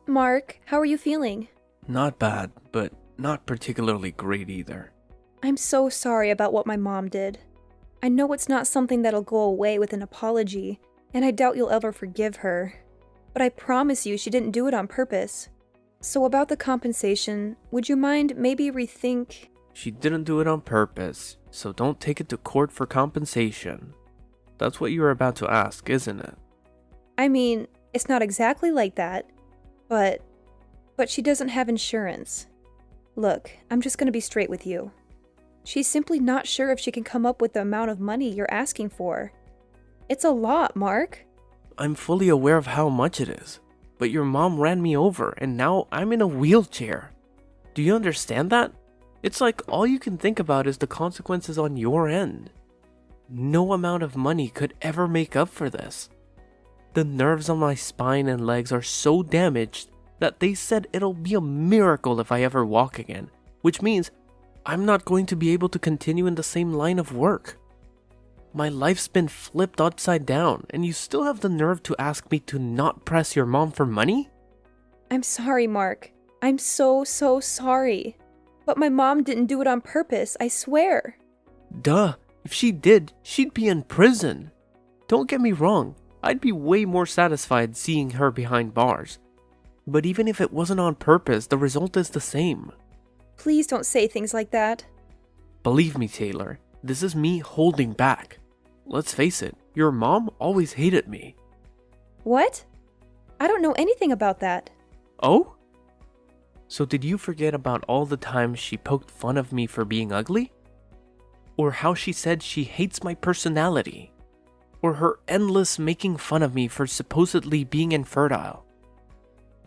Mark, how are you feeling? Not bad, but not particularly great either. I'm so sorry about what my mom did. I know it's not something that'll go away with an apology, and I doubt you'll ever forgive her. But I promise you she didn't do it on purpose. So about the compensation, would you mind maybe rethink? She didn't do it on purpose, so don't take it to court for compensation. That's what you were about to ask, isn't it? I mean, it's not exactly like that, but she doesn't have insurance. Look, I'm just gonna be straight with you. She's simply not sure if she can come up with the amount of money you're asking for. It's a lot, Mark. I'm fully aware of how much it is, but your mom ran me over and now I'm in a wheelchair. Do you understand that? It's like all you can think about is the consequences on your end. No amount of money could ever make up for this. The nerves on my spine and legs are so damaged that they said it'll be a miracle if I ever walk again, which means I'm not going to be able to continue in the same line of work. My life's been flipped upside down, and you still have the nerve to ask me to not press your mom for money? I'm sorry, Mark. I'm so sorry. But my mom didn't do it on purpose, I swear. Duh, if she did, she'd be in prison. Don't get me wrong, I'd be way more satisfied seeing her behind bars. But even if it wasn't on purpose, the result is the same. Please don't say things like that. Believe me, Taylor, this is me holding back. Let's face it, your mom always hated me. What? I don't know anything about that. Oh? So did you forget about all the times she poked fun of me for being ugly? Or how she said she hates my personality? Or her endless making fun of me for supposedly being infertile?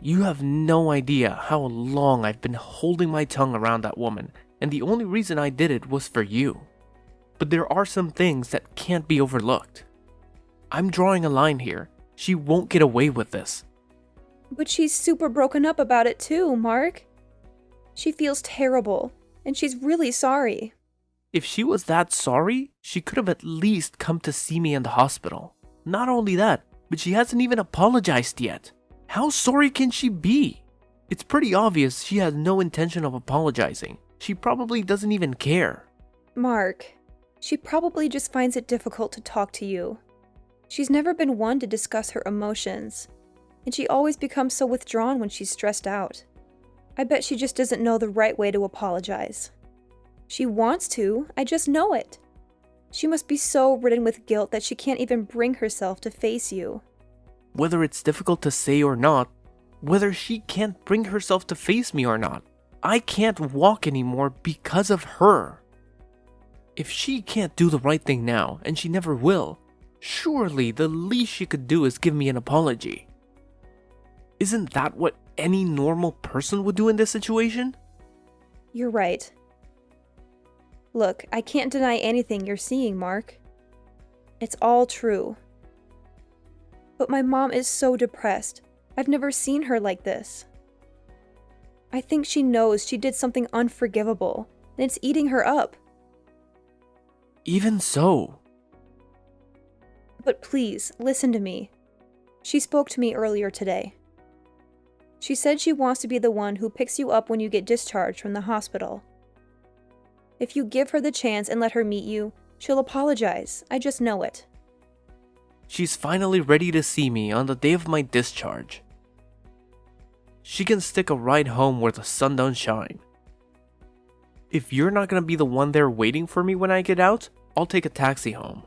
You have no idea how long I've been holding my tongue around that woman, and the only reason I did it was for you. But there are some things that can't be overlooked. I'm drawing a line here. She won't get away with this. But she's super broken up about it too, Mark. She feels terrible, and she's really sorry. If she was that sorry, she could have at least come to see me in the hospital. Not only that, but she hasn't even apologized yet. How sorry can she be? It's pretty obvious she has no intention of apologizing. She probably doesn't even care. Mark, she probably just finds it difficult to talk to you. She's never been one to discuss her emotions, and she always becomes so withdrawn when she's stressed out. I bet she just doesn't know the right way to apologize. She wants to, I just know it. She must be so ridden with guilt that she can't even bring herself to face you. Whether it's difficult to say or not, whether she can't bring herself to face me or not, I can't walk anymore because of her. If she can't do the right thing now, and she never will, surely the least she could do is give me an apology. Isn't that what any normal person would do in this situation? You're right. Look, I can't deny anything you're seeing, Mark. It's all true. But my mom is so depressed. I've never seen her like this. I think she knows she did something unforgivable, and it's eating her up. Even so. But please, listen to me. She spoke to me earlier today. She said she wants to be the one who picks you up when you get discharged from the hospital. If you give her the chance and let her meet you, she'll apologize. I just know it. She's finally ready to see me on the day of my discharge. She can stick a ride home where the sun don't shine. If you're not gonna be the one there waiting for me when I get out, I'll take a taxi home.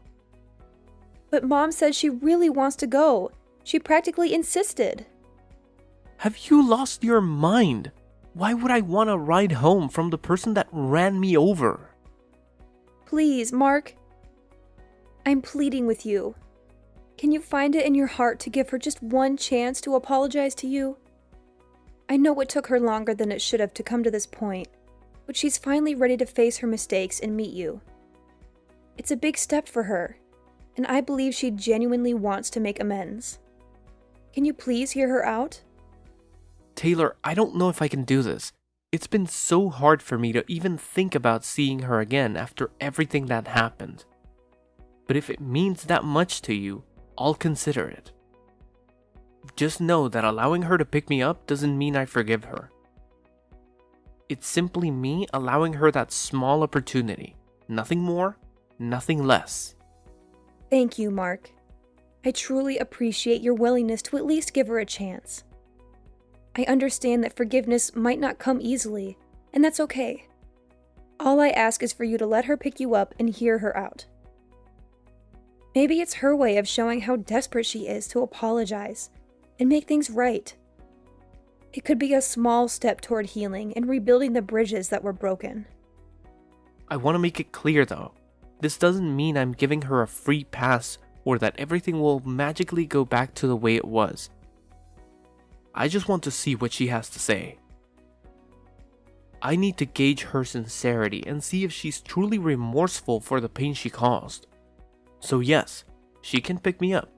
But Mom said she really wants to go. She practically insisted. Have you lost your mind? Why would I want to ride home from the person that ran me over? Please, Mark. I'm pleading with you. Can you find it in your heart to give her just one chance to apologize to you? I know it took her longer than it should have to come to this point, but she's finally ready to face her mistakes and meet you. It's a big step for her, and I believe she genuinely wants to make amends. Can you please hear her out? Taylor, I don't know if I can do this. It's been so hard for me to even think about seeing her again after everything that happened. But if it means that much to you, I'll consider it. Just know that allowing her to pick me up doesn't mean I forgive her. It's simply me allowing her that small opportunity. Nothing more, nothing less. Thank you, Mark. I truly appreciate your willingness to at least give her a chance. I understand that forgiveness might not come easily, and that's okay. All I ask is for you to let her pick you up and hear her out. Maybe it's her way of showing how desperate she is to apologize and make things right. It could be a small step toward healing and rebuilding the bridges that were broken. I want to make it clear though, this doesn't mean I'm giving her a free pass or that everything will magically go back to the way it was. I just want to see what she has to say. I need to gauge her sincerity and see if she's truly remorseful for the pain she caused. So yes, she can pick me up,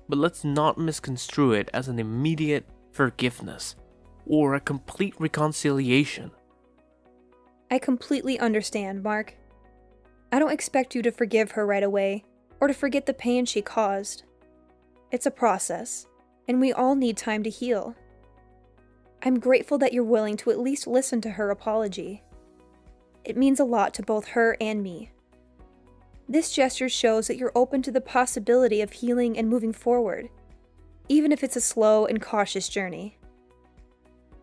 but let's not misconstrue it as an immediate forgiveness or a complete reconciliation. I completely understand, Mark. I don't expect you to forgive her right away or to forget the pain she caused. It's a process, and we all need time to heal. I'm grateful that you're willing to at least listen to her apology. It means a lot to both her and me. This gesture shows that you're open to the possibility of healing and moving forward, even if it's a slow and cautious journey.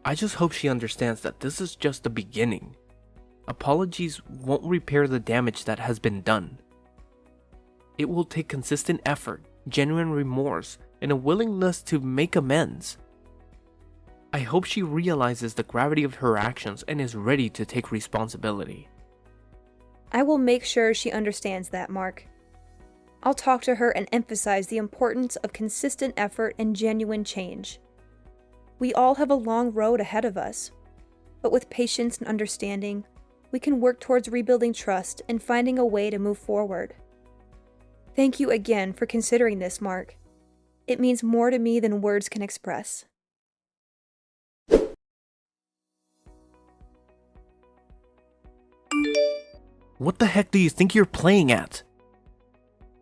I just hope she understands that this is just the beginning. Apologies won't repair the damage that has been done. It will take consistent effort, genuine remorse, and a willingness to make amends. I hope she realizes the gravity of her actions and is ready to take responsibility. I will make sure she understands that, Mark. I'll talk to her and emphasize the importance of consistent effort and genuine change. We all have a long road ahead of us, but with patience and understanding, we can work towards rebuilding trust and finding a way to move forward. Thank you again for considering this, Mark. It means more to me than words can express. What the heck do you think you're playing at?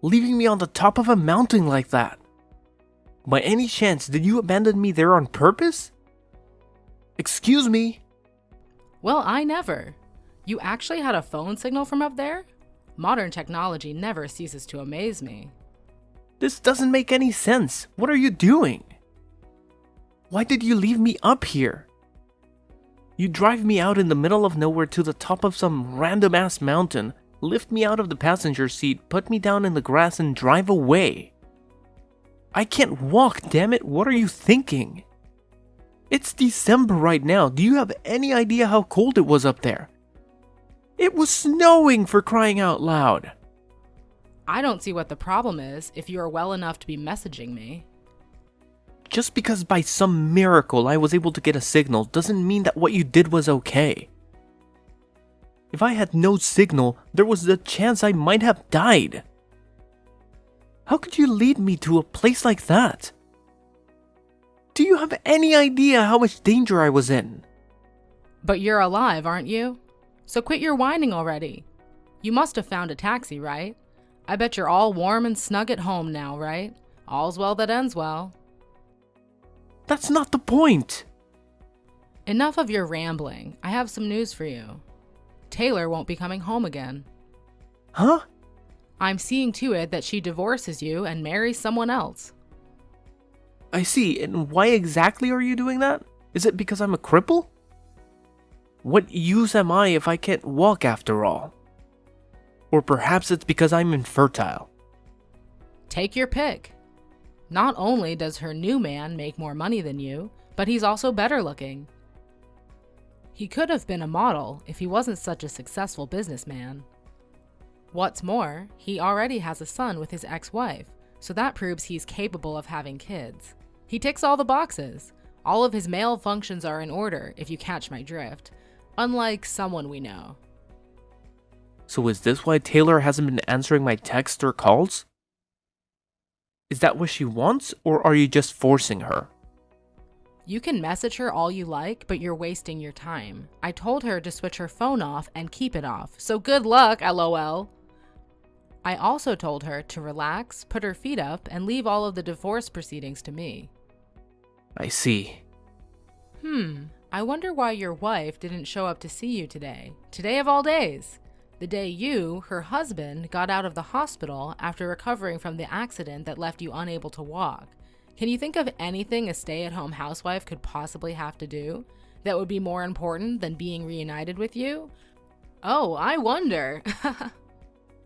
Leaving me on the top of a mountain like that? By any chance, did you abandon me there on purpose? Excuse me? Well, I never. You actually had a phone signal from up there? Modern technology never ceases to amaze me. This doesn't make any sense. What are you doing? Why did you leave me up here? You drive me out in the middle of nowhere to the top of some random ass mountain, lift me out of the passenger seat, put me down in the grass, and drive away. I can't walk, damn it. What are you thinking? It's December right now. Do you have any idea how cold it was up there? It was snowing, for crying out loud. I don't see what the problem is if you are well enough to be messaging me. Just because by some miracle I was able to get a signal doesn't mean that what you did was okay. If I had no signal, there was a chance I might have died. How could you lead me to a place like that? Do you have any idea how much danger I was in? But you're alive, aren't you? So quit your whining already. You must have found a taxi, right? I bet you're all warm and snug at home now, right? All's well that ends well. That's not the point. Enough of your rambling. I have some news for you. Taylor won't be coming home again. Huh? I'm seeing to it that she divorces you and marries someone else. I see, and why exactly are you doing that? Is it because I'm a cripple? What use am I if I can't walk after all? Or perhaps it's because I'm infertile. Take your pick. Not only does her new man make more money than you, but he's also better looking. He could have been a model if he wasn't such a successful businessman. What's more, he already has a son with his ex-wife, so that proves he's capable of having kids. He ticks all the boxes. All of his male functions are in order, if you catch my drift, unlike someone we know. So is this why Taylor hasn't been answering my texts or calls? Is that what she wants, or are you just forcing her? You can message her all you like, but you're wasting your time. I told her to switch her phone off and keep it off, so good luck, LOL. I also told her to relax, put her feet up, and leave all of the divorce proceedings to me. I see. I wonder why your wife didn't show up to see you today. Today of all days. The day you, her husband, got out of the hospital after recovering from the accident that left you unable to walk. Can you think of anything a stay-at-home housewife could possibly have to do that would be more important than being reunited with you? Oh, I wonder.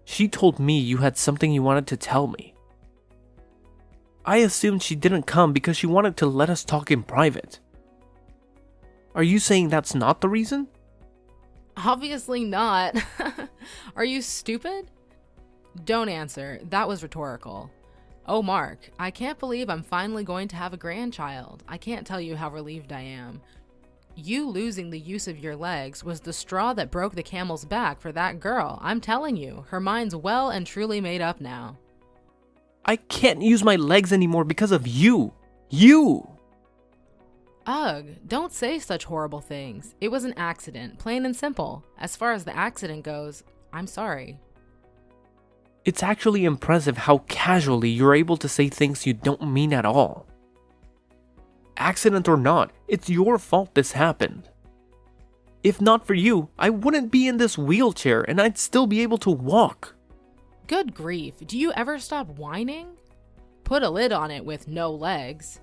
She told me you had something you wanted to tell me. I assumed she didn't come because she wanted to let us talk in private. Are you saying that's not the reason? Obviously not. Are you stupid? Don't answer. That was rhetorical. Oh, Mark, I can't believe I'm finally going to have a grandchild. I can't tell you how relieved I am. You losing the use of your legs was the straw that broke the camel's back for that girl. I'm telling you, her mind's well and truly made up now. I can't use my legs anymore because of you. You! Ugh, don't say such horrible things. It was an accident, plain and simple. As far as the accident goes, I'm sorry. It's actually impressive how casually you're able to say things you don't mean at all. Accident or not, it's your fault this happened. If not for you, I wouldn't be in this wheelchair and I'd still be able to walk. Good grief, do you ever stop whining? Put a lid on it with no legs.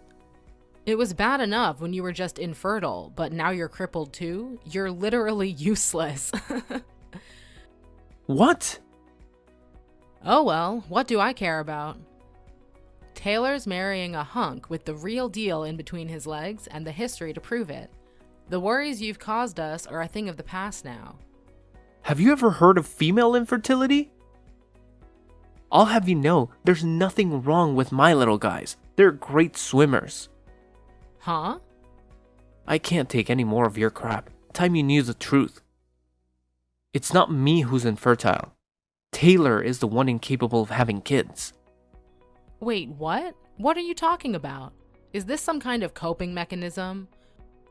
It was bad enough when you were just infertile, but now you're crippled too? You're literally useless. What? Oh well, what do I care about? Taylor's marrying a hunk with the real deal in between his legs and the history to prove it. The worries you've caused us are a thing of the past now. Have you ever heard of female infertility? I'll have you know, there's nothing wrong with my little guys. They're great swimmers. Huh? I can't take any more of your crap. Time you knew the truth. It's not me who's infertile. Taylor is the one incapable of having kids. Wait, what? What are you talking about? Is this some kind of coping mechanism?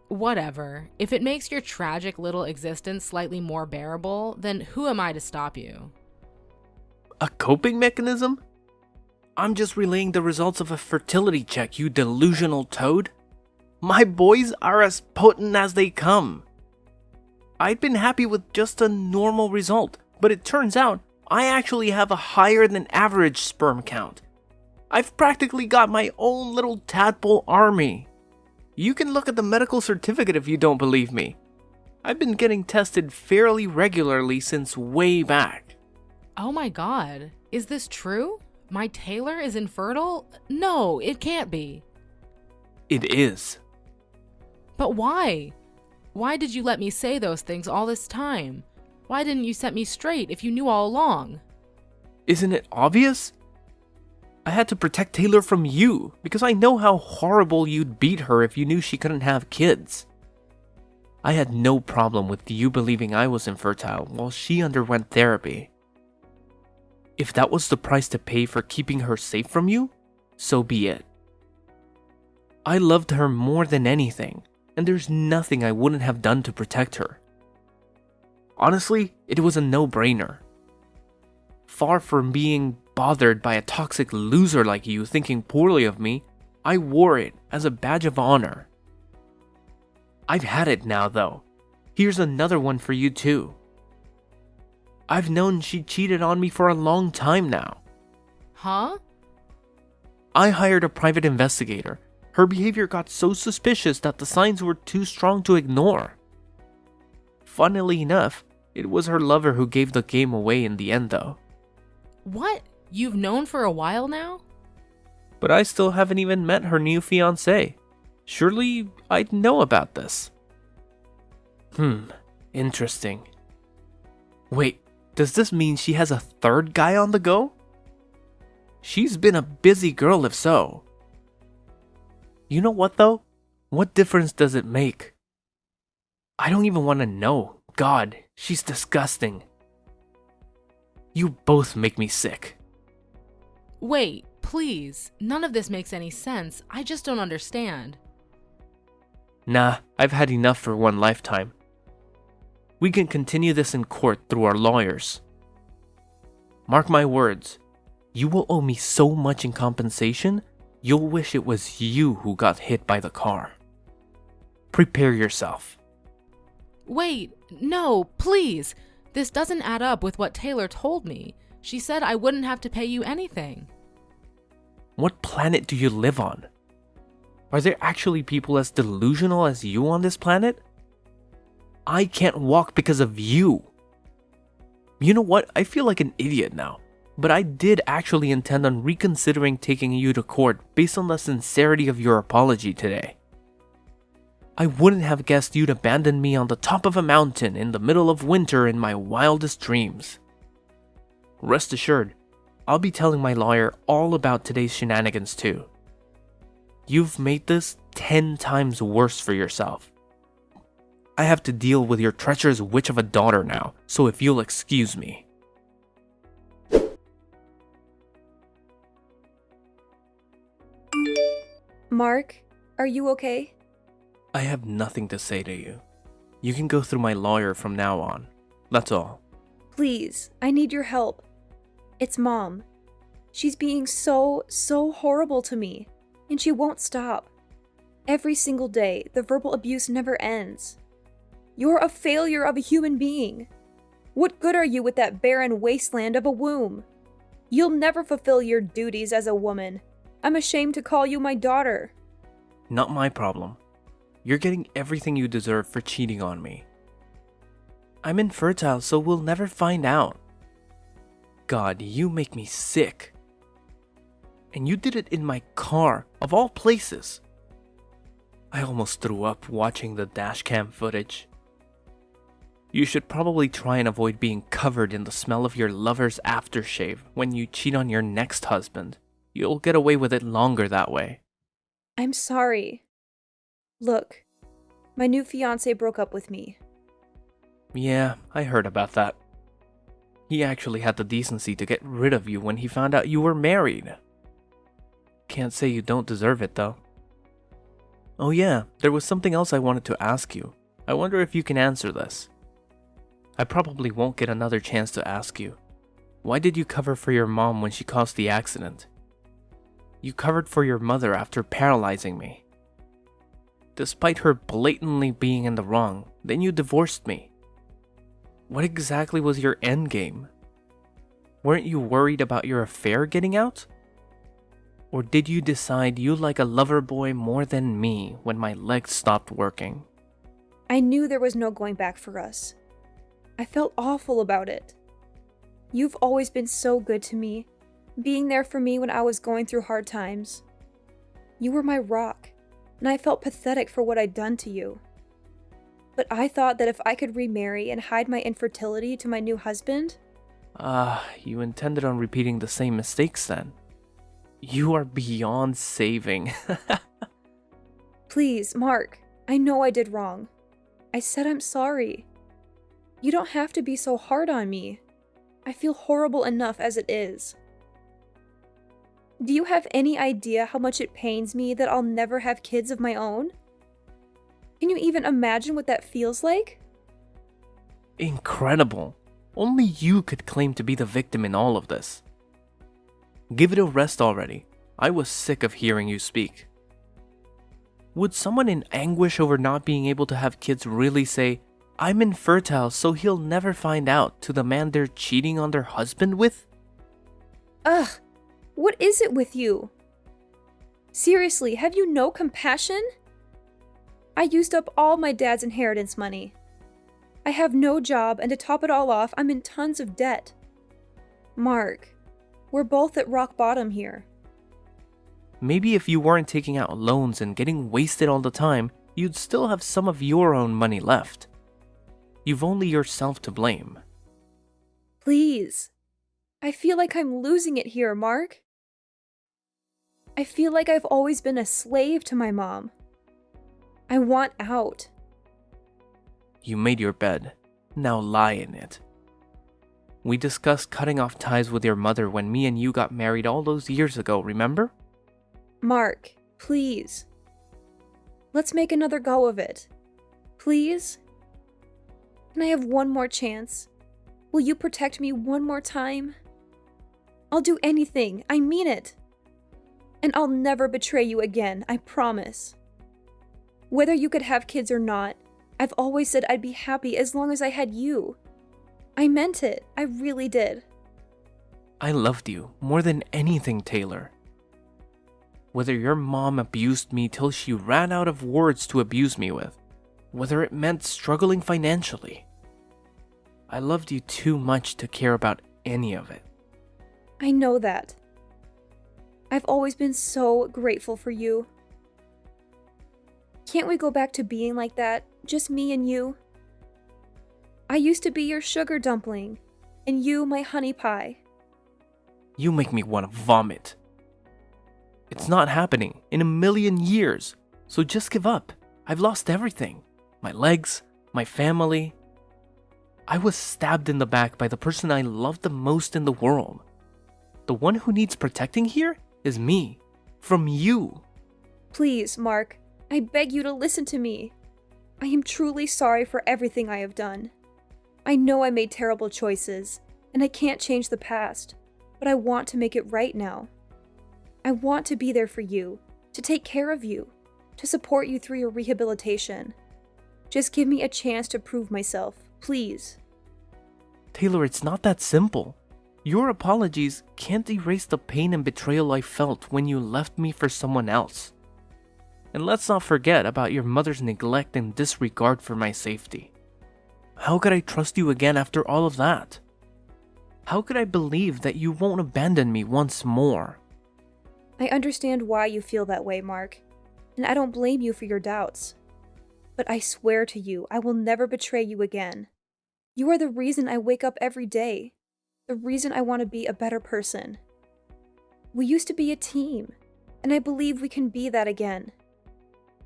Whatever. If it makes your tragic little existence slightly more bearable, then who am I to stop you? A coping mechanism? I'm just relaying the results of a fertility check, you delusional toad. My boys are as potent as they come. I'd been happy with just a normal result, but it turns out I actually have a higher than average sperm count. I've practically got my own little tadpole army. You can look at the medical certificate if you don't believe me. I've been getting tested fairly regularly since way back. Oh my god, is this true? My Taylor is infertile? No, it can't be. It is. But why? Why did you let me say those things all this time? Why didn't you set me straight if you knew all along? Isn't it obvious? I had to protect Taylor from you because I know how horrible you'd beat her if you knew she couldn't have kids. I had no problem with you believing I was infertile while she underwent therapy. If that was the price to pay for keeping her safe from you, so be it. I loved her more than anything, and there's nothing I wouldn't have done to protect her. Honestly, it was a no-brainer. Far from being bothered by a toxic loser like you thinking poorly of me, I wore it as a badge of honor. I've had it now, though. Here's another one for you, too. I've known she cheated on me for a long time now. Huh? I hired a private investigator. Her behavior got so suspicious that the signs were too strong to ignore. Funnily enough, it was her lover who gave the game away in the end, though. What? You've known for a while now? But I still haven't even met her new fiancé. Surely I'd know about this. Interesting. Wait, does this mean she has a third guy on the go? She's been a busy girl if so. You know what though? What difference does it make? I don't even want to know. God, she's disgusting. You both make me sick. Wait, please. None of this makes any sense. I just don't understand. Nah, I've had enough for one lifetime. We can continue this in court through our lawyers. Mark my words, you will owe me so much in compensation, you'll wish it was you who got hit by the car. Prepare yourself. Wait, no, please. This doesn't add up with what Taylor told me. She said I wouldn't have to pay you anything. What planet do you live on? Are there actually people as delusional as you on this planet? I can't walk because of you. You know what? I feel like an idiot now. But I did actually intend on reconsidering taking you to court based on the sincerity of your apology today. I wouldn't have guessed you'd abandon me on the top of a mountain in the middle of winter in my wildest dreams. Rest assured, I'll be telling my lawyer all about today's shenanigans too. You've made this 10 times worse for yourself. I have to deal with your treacherous witch of a daughter now, so if you'll excuse me. Mark, are you okay? I have nothing to say to you. You can go through my lawyer from now on. That's all. Please, I need your help. It's Mom. She's being so horrible to me, and she won't stop. Every single day, the verbal abuse never ends. You're a failure of a human being. What good are you with that barren wasteland of a womb? You'll never fulfill your duties as a woman. I'm ashamed to call you my daughter. Not my problem. You're getting everything you deserve for cheating on me. I'm infertile, so we'll never find out. God, you make me sick. And you did it in my car, of all places. I almost threw up watching the dashcam footage. You should probably try and avoid being covered in the smell of your lover's aftershave when you cheat on your next husband. You'll get away with it longer that way. I'm sorry. Look, my new fiancé broke up with me. Yeah, I heard about that. He actually had the decency to get rid of you when he found out you were married. Can't say you don't deserve it, though. Oh yeah, there was something else I wanted to ask you. I wonder if you can answer this. I probably won't get another chance to ask you. Why did you cover for your mom when she caused the accident? You covered for your mother after paralyzing me. Despite her blatantly being in the wrong, then you divorced me. What exactly was your endgame? Weren't you worried about your affair getting out? Or did you decide you like a lover boy more than me when my legs stopped working? I knew there was no going back for us. I felt awful about it. You've always been so good to me, being there for me when I was going through hard times. You were my rock, and I felt pathetic for what I'd done to you. But I thought that if I could remarry and hide my infertility to my new husband... You intended on repeating the same mistakes then. You are beyond saving. Please, Mark, I know I did wrong. I said I'm sorry. You don't have to be so hard on me. I feel horrible enough as it is. Do you have any idea how much it pains me that I'll never have kids of my own? Can you even imagine what that feels like? Incredible. Only you could claim to be the victim in all of this. Give it a rest already. I was sick of hearing you speak. Would someone in anguish over not being able to have kids really say, "I'm infertile, so he'll never find out," to the man they're cheating on their husband with? Ugh, what is it with you? Seriously, have you no compassion? I used up all my dad's inheritance money. I have no job, and to top it all off, I'm in tons of debt. Mark, we're both at rock bottom here. Maybe if you weren't taking out loans and getting wasted all the time, you'd still have some of your own money left. You've only yourself to blame. Please. I feel like I'm losing it here, Mark. I feel like I've always been a slave to my mom. I want out. You made your bed. Now lie in it. We discussed cutting off ties with your mother when me and you got married all those years ago, remember? Mark, please. Let's make another go of it. Please? Can I have one more chance? Will you protect me one more time? I'll do anything. I mean it. And I'll never betray you again, I promise. Whether you could have kids or not, I've always said I'd be happy as long as I had you. I meant it, I really did. I loved you more than anything, Taylor. Whether your mom abused me till she ran out of words to abuse me with, whether it meant struggling financially, I loved you too much to care about any of it. I know that. I've always been so grateful for you. Can't we go back to being like that, just me and you? I used to be your sugar dumpling, and you my honey pie. You make me want to vomit. It's not happening in a million years, so just give up. I've lost everything. My legs, my family. I was stabbed in the back by the person I loved the most in the world. The one who needs protecting here is me, from you. Please, Mark, I beg you to listen to me. I am truly sorry for everything I have done. I know I made terrible choices, and I can't change the past, but I want to make it right now. I want to be there for you, to take care of you, to support you through your rehabilitation. Just give me a chance to prove myself, please. Taylor, it's not that simple. Your apologies can't erase the pain and betrayal I felt when you left me for someone else. And let's not forget about your mother's neglect and disregard for my safety. How could I trust you again after all of that? How could I believe that you won't abandon me once more? I understand why you feel that way, Mark, and I don't blame you for your doubts. But I swear to you, I will never betray you again. You are the reason I wake up every day, the reason I want to be a better person. We used to be a team, and I believe we can be that again.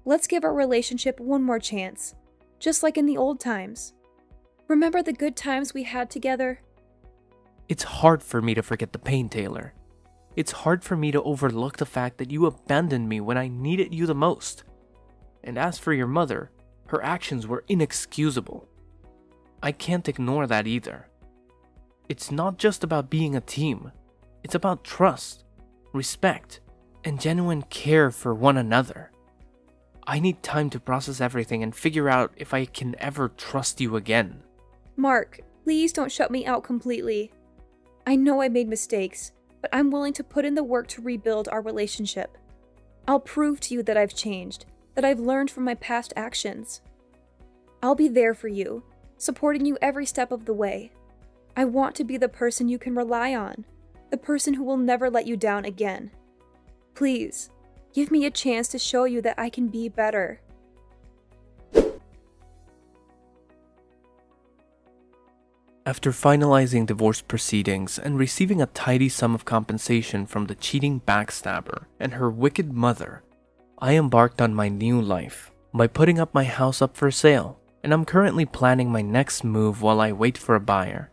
Let's give our relationship one more chance, just like in the old times. Remember the good times we had together? It's hard for me to forget the pain, Taylor. It's hard for me to overlook the fact that you abandoned me when I needed you the most. And as for your mother, her actions were inexcusable. I can't ignore that either. It's not just about being a team. It's about trust, respect, and genuine care for one another. I need time to process everything and figure out if I can ever trust you again. Mark, please don't shut me out completely. I know I made mistakes, but I'm willing to put in the work to rebuild our relationship. I'll prove to you that I've changed, that I've learned from my past actions. I'll be there for you, supporting you every step of the way. I want to be the person you can rely on, the person who will never let you down again. Please, give me a chance to show you that I can be better. After finalizing divorce proceedings and receiving a tidy sum of compensation from the cheating backstabber and her wicked mother, I embarked on my new life by putting up my house up for sale, and I'm currently planning my next move while I wait for a buyer.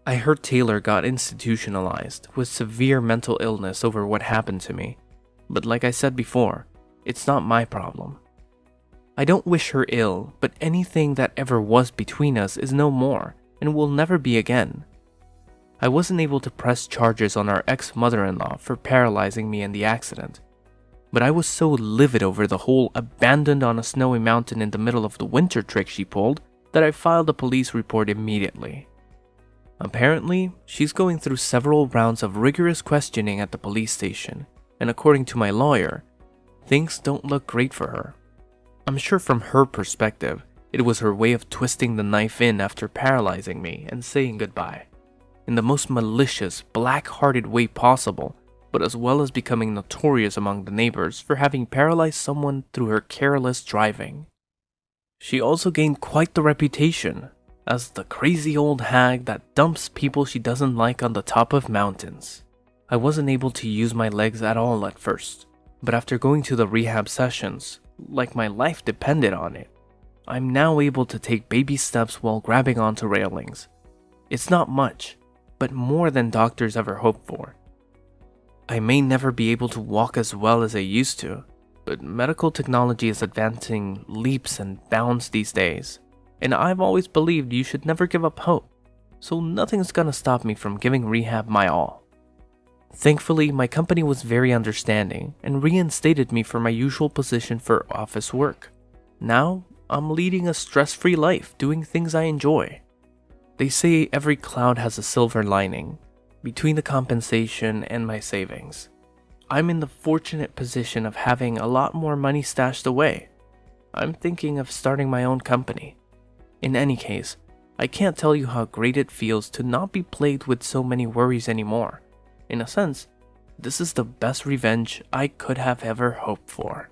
I heard Taylor got institutionalized with severe mental illness over what happened to me, but like I said before, it's not my problem. I don't wish her ill, but anything that ever was between us is no more and will never be again. I wasn't able to press charges on our ex-mother-in-law for paralyzing me in the accident, but I was so livid over the whole abandoned on a snowy mountain in the middle of the winter trick she pulled that I filed a police report immediately. Apparently, she's going through several rounds of rigorous questioning at the police station, and according to my lawyer, things don't look great for her. I'm sure from her perspective, it was her way of twisting the knife in after paralyzing me and saying goodbye, in the most malicious, black-hearted way possible, but as well as becoming notorious among the neighbors for having paralyzed someone through her careless driving. She also gained quite the reputation as the crazy old hag that dumps people she doesn't like on the top of mountains. I wasn't able to use my legs at all at first, but after going to the rehab sessions, like my life depended on it, I'm now able to take baby steps while grabbing onto railings. It's not much, but more than doctors ever hoped for. I may never be able to walk as well as I used to, but medical technology is advancing leaps and bounds these days, and I've always believed you should never give up hope, so nothing's gonna stop me from giving rehab my all. Thankfully, my company was very understanding and reinstated me for my usual position for office work. Now, I'm leading a stress-free life, doing things I enjoy. They say every cloud has a silver lining, between the compensation and my savings. I'm in the fortunate position of having a lot more money stashed away. I'm thinking of starting my own company. In any case, I can't tell you how great it feels to not be plagued with so many worries anymore. In a sense, this is the best revenge I could have ever hoped for.